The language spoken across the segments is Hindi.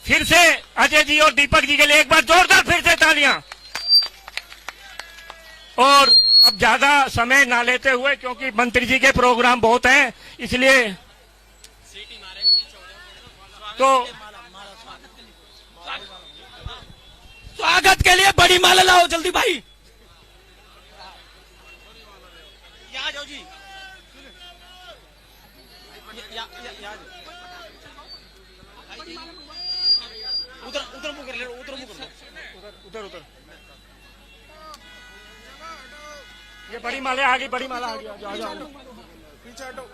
फिर से अजय जी और दीपक जी के लिए एक बार जोरदार फिर से तालियां। और अब ज्यादा समय ना लेते हुए, क्योंकि मंत्री जी के प्रोग्राम बहुत हैं, इसलिए तो स्वागत के लिए बड़ी माला लाओ जल्दी भाई। यहाँ जाओ जी। उधर उधर मुंह कर ले, उधर मुंह कर लो, उधर उधर। ये बड़ी माला आ गई, बड़ी माला आ गई। आ जाओ पीछे हटो।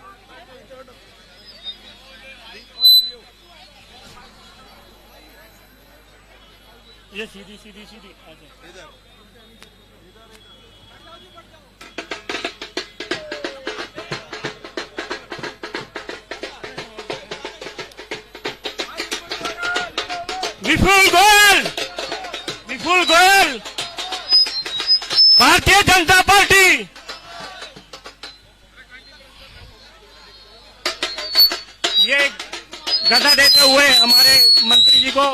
ये सीधी सीधी सीधी आ जाओ। विपुल गोयल, विपुल गोयल, भारतीय जनता पार्टी। ये गदा देते हुए हमारे मंत्री जी को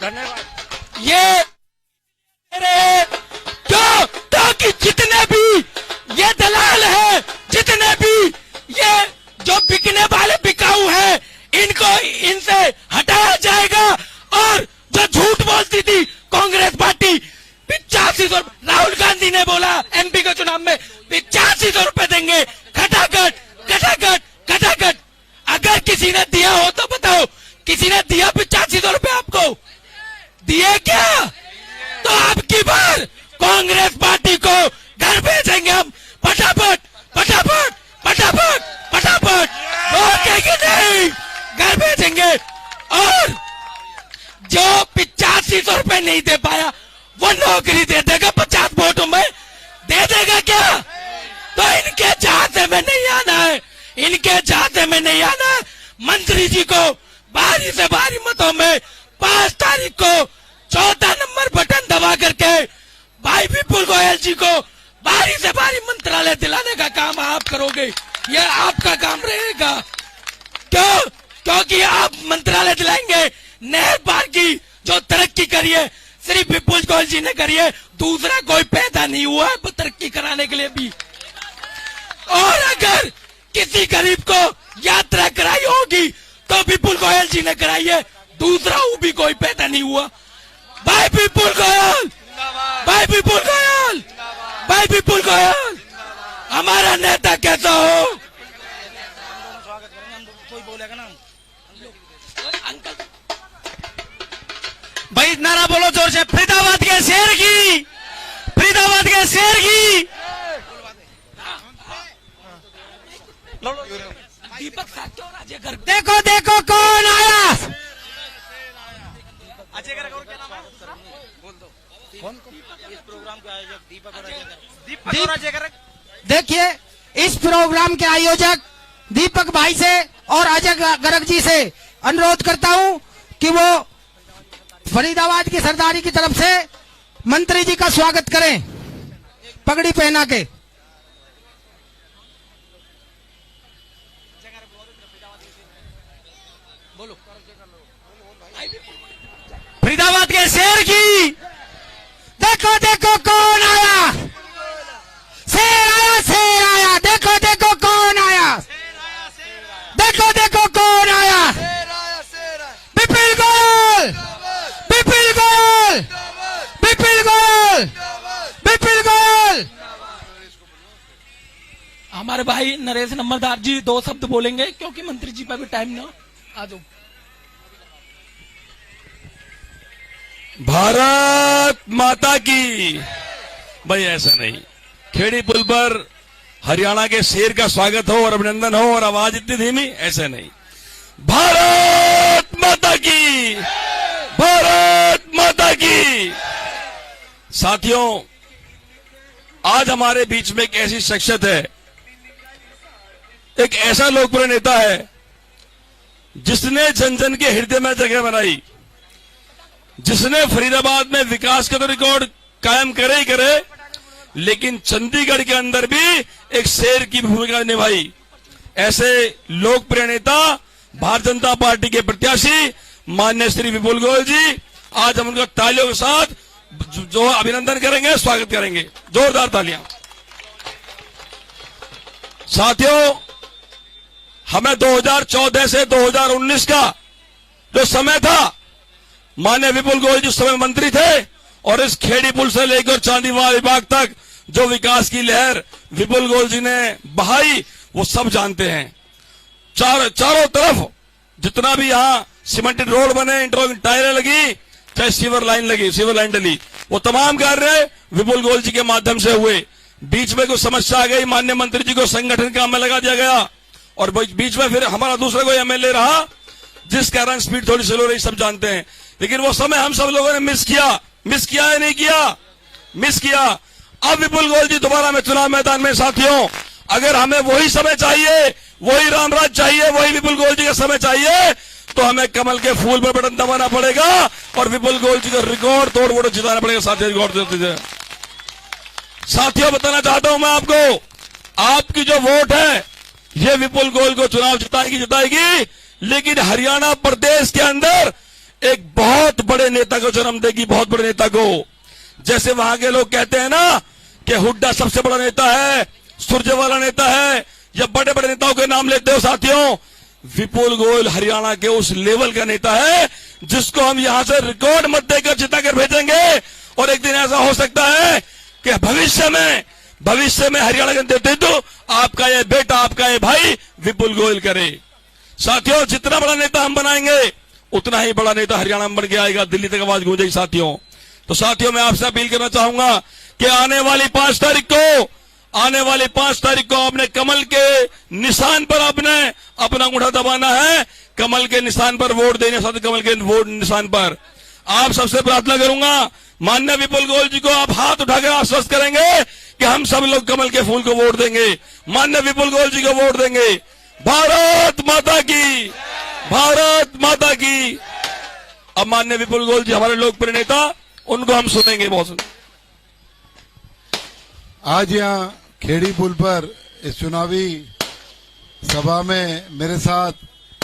धन्यवाद। ये क्योंकि जितने भी ये दलाल हैं, जितने भी ये जो बिकने वाले बिकाऊ हैं, इनको इनसे हटाया जाएगा। और जो झूठ बोलती थी कांग्रेस पार्टी, 8500, राहुल गांधी ने बोला एमपी के चुनाव में 8500 रुपए देंगे, खटाखट खटाखट खटाखट। अगर किसी ने दिया हो तो बताओ, किसी ने दिया 8500 रुपए आपको? दिए क्या? तो अब की बार कांग्रेस पार्टी को घर भेजेंगे हम, फटाफट फटाफट फटाफट फटाफट, रोकेंगे नहीं, घर भेजेंगे। और जो 8500 रुपए नहीं दे पाया वो नौकरी दे देगा 50 वोटों में, दे देगा क्या? तो इनके चाहते में नहीं आना है, इनके चाहते में नहीं आना है। मंत्री जी को भारी से भारी मतों में 5 तारीख को 14 नंबर बटन दबा करके भाई विपुल गोयल जी को भारी से भारी मंत्रालय दिलाने का काम आप करोगे, ये आपका काम रहेगा। क्यों? क्योंकि आप मंत्रालय दिलाएंगे। नहर पार की जो तरक्की करी है सिर्फ विपुल गोयल जी ने करी है, दूसरा कोई पैदा नहीं हुआ है तरक्की कराने के लिए भी। और अगर किसी गरीब को यात्रा कराई होगी तो विपुल गोयल जी ने कराई है, दूसरा वो भी कोई पैदा नहीं हुआ। भाई विपुल गोयल, भाई विपुल गोयल, भाई विपुल गोयल, हमारा नेता कैसा हो? स्वागत करेंगे हम, कोई बोलेगा ना अंकल भाई, नारा बोलो जोर से, फरीदाबाद के शेर की, फरीदाबाद के शेर की। दीपक साहब क्यों राजे घर? देखो देखो कौन आया। अजय का क्या नाम है? बोल दो। कौन? इस प्रोग्राम के आयोजक दीपक और अजय। दीपक और अजय। देखिए, इस प्रोग्राम के आयोजक दीपक भाई से और अजय गर्ग जी से अनुरोध करता हूं कि वो फरीदाबाद की सरदारी की तरफ से मंत्री जी का स्वागत करें पगड़ी पहना के। फरीदाबाद के शेर की, देखो देखो कौन आया, शेर आया, शेर आया, देखो देखो कौन आया, देखो देखो कौन आया, विपुल गोयल, विपुल गोयल, विपुल गोयल, विपुल गोयल। हमारे भाई नरेश नंबरदार जी 2 शब्द बोलेंगे क्योंकि मंत्री जी पर भी टाइम ना। आ जाओ। भारत माता की। भाई ऐसा नहीं, खेड़ी पुल पर हरियाणा के शेर का स्वागत हो और अभिनंदन हो और आवाज इतनी धीमी, ऐसा नहीं। भारत माता की, भारत माता की। साथियों, आज हमारे बीच में एक ऐसी शख्सियत है, एक ऐसा लोकप्रिय नेता है जिसने जन जन के हृदय में जगह बनाई, जिसने फरीदाबाद में विकास का तो रिकॉर्ड कायम करे ही करे, लेकिन चंडीगढ़ के अंदर भी एक शेर की भूमिका निभाई। ऐसे लोकप्रिय नेता भारतीय जनता पार्टी के प्रत्याशी माननीय श्री विपुल गोयल जी, आज हम उनका तालियों के साथ जो अभिनंदन करेंगे, स्वागत करेंगे। जोरदार तालियां। साथियों, हमें 2014 से 2019 का जो समय था, माननीय विपुल गोयल जी उस समय मंत्री थे और इस खेड़ी पुल से लेकर चांदीवाल विभाग तक जो विकास की लहर विपुल गोयल जी ने बहाई, वो सब जानते हैं। चारों तरफ जितना भी यहां सीमेंटेड रोड बने, इंटरलॉकिंग टायरें लगी, चाहे सीवर लाइन डली, वो तमाम कार्य विपुल गोयल जी के माध्यम से हुए। बीच में कोई समस्या आ गई, माननीय मंत्री जी को संगठन काम में लगा दिया गया और बीच में फिर हमारा दूसरा कोई एमएलए रहा, जिस कारण स्पीड थोड़ी स्लो रही, सब जानते हैं। लेकिन वो समय हम सब लोगों ने मिस किया या नहीं किया? मिस किया। अब विपुल गोयल जी दोबारा में चुनाव मैदान में। साथियों, अगर हमें वही समय चाहिए, वही रामराज चाहिए, वही विपुल गोयल जी का समय चाहिए, तो हमें कमल के फूल पर बटन दबाना पड़ेगा और विपुल गोयल जी का रिकॉर्ड तोड़ वोट जिताना पड़ेगा। साथियों, बताना चाहता हूं मैं आपको, आपकी जो वोट है ये विपुल गोयल को चुनाव जिताएगी, लेकिन हरियाणा प्रदेश के अंदर एक बहुत बड़े नेता को जन्म देगी, बहुत बड़े नेता को। जैसे वहां के लोग कहते हैं ना कि हुड्डा सबसे बड़ा नेता है, सुरजेवाला नेता है, या बड़े बड़े नेताओं के नाम लेते हो। साथियों, विपुल गोयल हरियाणा के उस लेवल का नेता है जिसको हम यहां से रिकॉर्ड मत देकर जिताकर भेजेंगे। और एक दिन ऐसा हो सकता है कि भविष्य में हरियाणा के नेतृत्व आपका ये बेटा, आपका ये भाई विपुल गोयल करे। साथियों, जितना बड़ा नेता हम बनाएंगे, उतना ही बड़ा नेता हरियाणा में बन के आएगा, दिल्ली तक आवाज गूंजेगी। साथियों, तो साथियों, मैं आपसे अपील करना चाहूंगा कि आने वाली 5 तारीख को आपने कमल के निशान पर आपने अपना अंगूठा दबाना है, कमल के निशान पर वोट देने, साथ कमल के वोट निशान पर। आप सबसे प्रार्थना करूंगा, माननीय विपुल गोयल जी को आप हाथ उठाकर आश्वस्त करेंगे कि हम सब लोग कमल के फूल को वोट देंगे, माननीय विपुल गोयल जी को वोट देंगे। भारत माता की, भारत माता की। अब माननीय विपुल गोयल जी हमारे लोकप्रिय नेता, उनको हम सुनेंगे। बहुत आज यहाँ खेड़ी पुल पर इस चुनावी सभा में मेरे साथ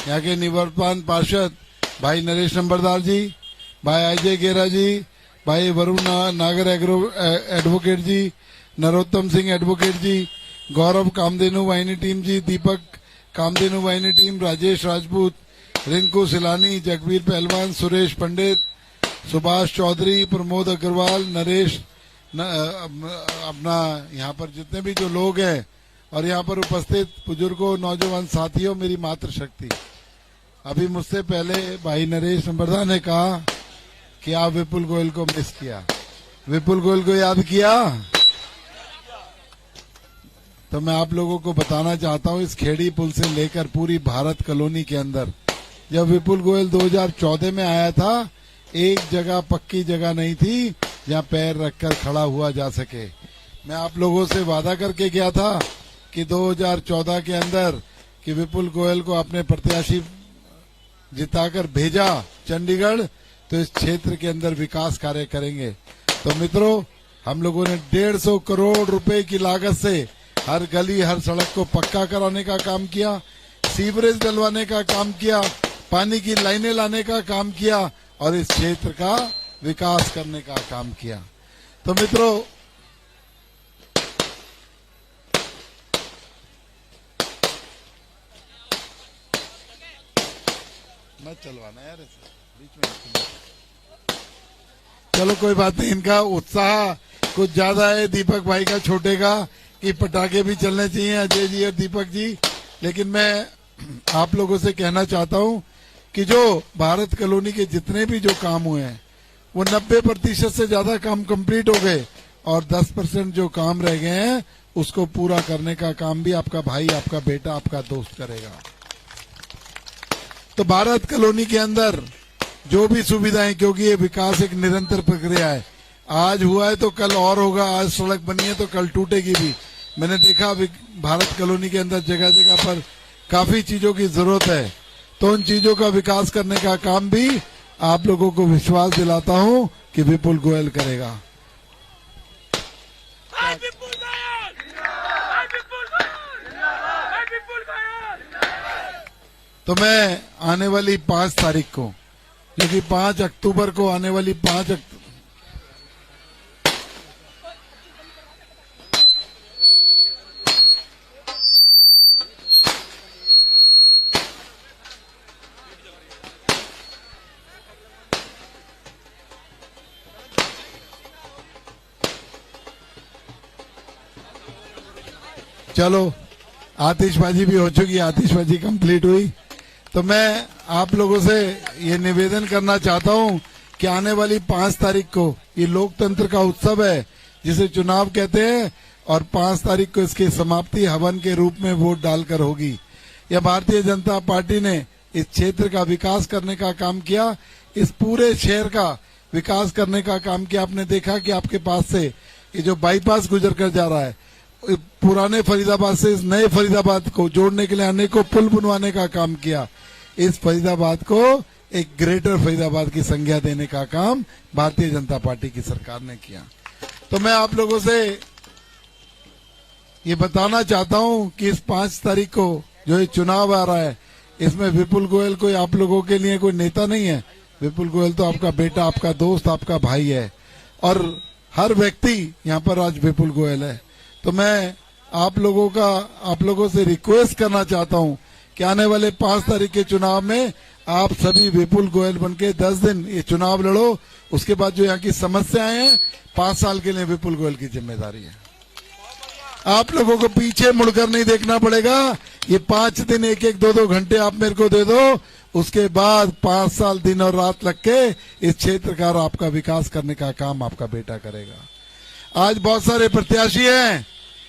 यहाँ के निवर्तमान पार्षद भाई नरेश नंबरदार जी, भाई अजय गेरा जी, भाई वरुण नागर एडवोकेट जी, नरोत्तम सिंह एडवोकेट जी, गौरव कामधेनु वाहिनी टीम जी, दीपक कामधेनु वाहिनी टीम, राजेश राजपूत, रिंकू सिलानी, जगवीर पहलवान, सुरेश पंडित, सुभाष चौधरी, प्रमोद अग्रवाल, नरेश अपना यहाँ पर जितने भी जो लोग हैं और यहाँ पर उपस्थित बुजुर्गों, नौजवान साथियों, मेरी मातृशक्ति। अभी मुझसे पहले भाई नरेश नंबरदार ने कहा कि आप विपुल गोयल को मिस किया, विपुल गोयल को याद किया। तो मैं आप लोगों को बताना चाहता हूँ, इस खेड़ी पुल से लेकर पूरी भारत कॉलोनी के अंदर जब विपुल गोयल 2014 में आया था, एक जगह पक्की जगह नहीं थी जहाँ पैर रखकर खड़ा हुआ जा सके। मैं आप लोगों से वादा करके गया था कि 2014 के अंदर कि विपुल गोयल को अपने प्रत्याशी जिताकर भेजा चंडीगढ़, तो इस क्षेत्र के अंदर विकास कार्य करेंगे। तो मित्रों, हम लोगों ने 150 करोड़ रुपए की लागत से हर गली हर सड़क को पक्का कराने का काम किया, सीवरेज डलवाने का काम किया, पानी की लाइनें लाने का काम किया और इस क्षेत्र का विकास करने का काम किया। तो मित्रों, मत चलवाना यार बीच में। चलो कोई बात नहीं, इनका उत्साह कुछ ज्यादा है दीपक भाई का, छोटे का, कि पटाखे भी चलने चाहिए अजय जी और दीपक जी। लेकिन मैं आप लोगों से कहना चाहता हूं कि जो भारत कॉलोनी के जितने भी जो काम हुए हैं वो 90% से ज्यादा काम कंप्लीट हो गए और 10% जो काम रह गए हैं उसको पूरा करने का काम भी आपका भाई, आपका बेटा, आपका दोस्त करेगा। तो भारत कॉलोनी के अंदर जो भी सुविधाएं, क्योंकि ये विकास एक निरंतर प्रक्रिया है, आज हुआ है तो कल और होगा, आज सड़क बनी है तो कल टूटेगी भी। मैंने देखा भारत कॉलोनी के अंदर जगह जगह पर काफी चीजों की जरूरत है, तो उन चीजों का विकास करने का काम भी आप लोगों को विश्वास दिलाता हूं कि विपुल गोयल करेगा। तो मैं आने वाली 5 तारीख को, क्योंकि 5 अक्टूबर को आने वाली 5 चलो आतिशबाजी भी हो चुकी, आतिशबाजी कंप्लीट हुई। तो मैं आप लोगों से ये निवेदन करना चाहता हूं कि आने वाली 5 तारीख को ये लोकतंत्र का उत्सव है जिसे चुनाव कहते हैं, और 5 तारीख को इसकी समाप्ति हवन के रूप में वोट डालकर होगी। यह भारतीय जनता पार्टी ने इस क्षेत्र का विकास करने का काम किया, इस पूरे शहर का विकास करने का काम किया। आपने देखा कि आपके पास से ये जो बाईपास गुजर कर जा रहा है, पुराने फरीदाबाद से इस नए फरीदाबाद को जोड़ने के लिए अनेकों पुल बनवाने का काम किया। इस फरीदाबाद को एक ग्रेटर फरीदाबाद की संज्ञा देने का काम भारतीय जनता पार्टी की सरकार ने किया। तो मैं आप लोगों से ये बताना चाहता हूं कि इस 5 तारीख को जो ये चुनाव आ रहा है, इसमें विपुल गोयल कोई आप लोगों के लिए कोई नेता नहीं है। विपुल गोयल तो आपका बेटा, आपका दोस्त, आपका भाई है, और हर व्यक्ति यहाँ पर आज विपुल गोयल है। तो मैं आप लोगों से रिक्वेस्ट करना चाहता हूं कि आने वाले 5 तारीख के चुनाव में आप सभी विपुल गोयल बनके 10 दिन ये चुनाव लड़ो। उसके बाद जो यहाँ की समस्याएं हैं, 5 साल के लिए विपुल गोयल की जिम्मेदारी है। आप लोगों को पीछे मुड़कर नहीं देखना पड़ेगा। ये 5 दिन 1-1, 2-2 घंटे आप मेरे को दे दो, उसके बाद 5 साल दिन और रात लग के इस क्षेत्र का और आपका विकास करने का काम आपका बेटा करेगा। आज बहुत सारे प्रत्याशी हैं,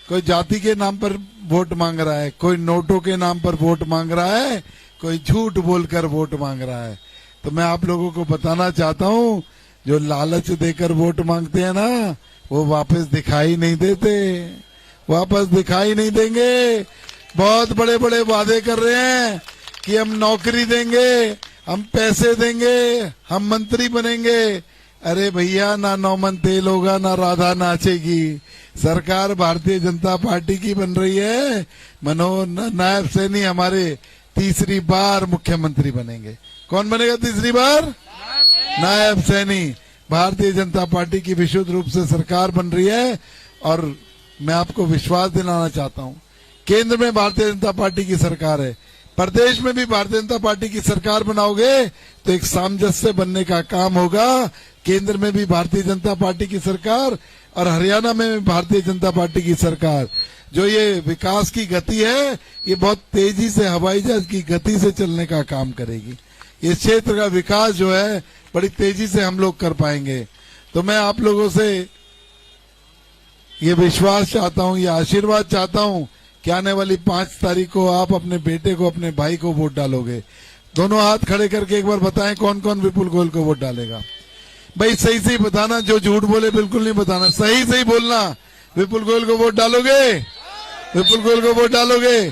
कोई जाति के नाम पर वोट मांग रहा है, कोई नोटों के नाम पर वोट मांग रहा है, कोई झूठ बोलकर वोट मांग रहा है। तो मैं आप लोगों को बताना चाहता हूं, जो लालच देकर वोट मांगते हैं ना, वो वापस दिखाई नहीं देते, वापस दिखाई नहीं देंगे। बहुत बड़े बड़े वादे कर रहे हैं कि हम नौकरी देंगे, हम पैसे देंगे, हम मंत्री बनेंगे। अरे भैया, ना 9 मन तेल होगा, ना राधा नाचेगी। सरकार भारतीय जनता पार्टी की बन रही है। मनोज नायब सैनी हमारे तीसरी बार मुख्यमंत्री बनेंगे। कौन बनेगा तीसरी बार? नायब सैनी। भारतीय जनता पार्टी की विशुद्ध रूप से सरकार बन रही है, और मैं आपको विश्वास दिलाना चाहता हूं, केंद्र में भारतीय जनता पार्टी की सरकार है, प्रदेश में भी भारतीय जनता पार्टी की सरकार बनाओगे तो एक सामंजस्य बनने का काम होगा। केंद्र में भी भारतीय जनता पार्टी की सरकार और हरियाणा में भी भारतीय जनता पार्टी की सरकार। जो ये विकास की गति है, ये बहुत तेजी से हवाई जहाज की गति से चलने का काम करेगी। इस क्षेत्र का विकास जो है बड़ी तेजी से हम लोग कर पाएंगे। तो मैं आप लोगों से ये विश्वास चाहता हूं, ये आशीर्वाद चाहता हूं कि आने वाली 5 तारीख को आप अपने बेटे को, अपने भाई को वोट डालोगे। दोनों हाथ खड़े करके एक बार बताएं कौन कौन विपुल गोयल को वोट डालेगा। भाई सही सही बताना, जो झूठ बोले बिल्कुल नहीं बताना, सही सही बोलना। विपुल गोयल को वोट डालोगे? विपुल गोयल को वोट डालोगे?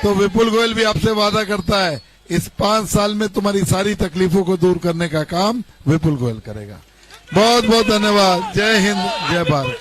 तो विपुल गोयल भी आपसे वादा करता है, इस 5 साल में तुम्हारी सारी तकलीफों को दूर करने का काम विपुल गोयल करेगा। बहुत बहुत धन्यवाद। जय हिंद, जय भारत।